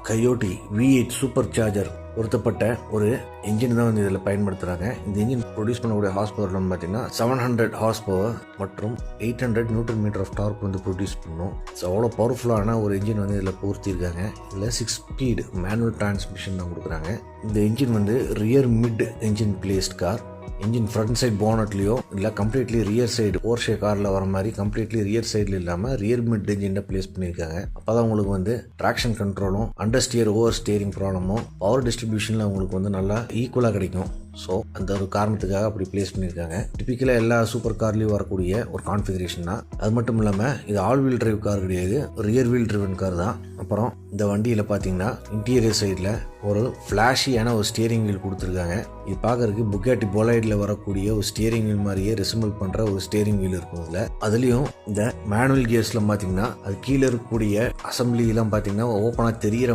கயோட்டி V8 super charger பொருத்தப்பட்ட ஒரு engine தான் வந்து இதில் பயன்படுத்துகிறாங்க. இந்த இன்ஜின் ப்ரொடியூஸ் பண்ணக்கூடிய ஹார்ஸ் பவர் வந்து பார்த்தீங்கன்னா 700 ஹார்ஸ் பவர் மற்றும் 800 நியூட்டன் மீட்டர் ஆஃப் டார்க் வந்து ப்ரொடியூஸ் பண்ணும். ஸோ அவ்வளோ பவர்ஃபுல்லான ஒரு இன்ஜின் வந்து இதில் பொருத்திருக்காங்க. இதில் 6 ஸ்பீடு மேனுவல் டிரான்ஸ்மிஷன் தான் கொடுக்குறாங்க. இந்த இன்ஜின் வந்து rear mid engine placed car. Engine front side போனட்லையோ இல்லை கம்ப்ளீட்லி ரியர் சைடு போர்ஷே காரில் வர மாதிரி கம்ப்ளீட்லி ரியர் சைடில் இல்லாமல் ரியர் மிட் இன்ஜினை பிளேஸ் பண்ணியிருக்காங்க. அப்போ தான் உங்களுக்கு வந்து ட்ராக்ஷன் கண்ட்ரோலும் அண்டர் ஸ்டியர் ஓவர் ஸ்டியரிங் ப்ராப்ளமும் பவர் டிஸ்ட்ரிபியூஷனில் உங்களுக்கு வந்து நல்லா ஈக்குவலாக கிடைக்கும். ஸோ அந்த ஒரு காரணத்துக்காக அப்படி பிளேஸ் பண்ணியிருக்காங்க. டிப்பிக்கலாக எல்லா சூப்பர் கார்லேயும் வரக்கூடிய ஒரு கான்ஃபிகரேஷன் தான். அது மட்டும் இல்லாமல் இது ஆல் வீல் டிரைவ் கார் கிடையாது, ரியர் வீல் ட்ரிவன் கார் தான். அப்புறம் இந்த வண்டியில் பார்த்தீங்கன்னா இன்டீரியர் சைடில் ஒரு ஃப்ளாஷியான ஒரு ஸ்டியரிங் வீல் கொடுத்துருக்காங்க. இது பார்க்கறதுக்கு புகாட்டி பொலைடில் வரக்கூடிய ஒரு ஸ்டியரிங் வீல் மாதிரியே ரெசிம்பிள் பண்ணுற ஒரு ஸ்டியரிங் வீல் இருக்கும். இதில் அதுலேயும் இந்த மேனுவல் கியர்ஸில் பார்த்தீங்கன்னா அது கீழே இருக்கக்கூடிய அசம்பிளிலாம் பார்த்தீங்கன்னா ஓப்பனாக தெரியிற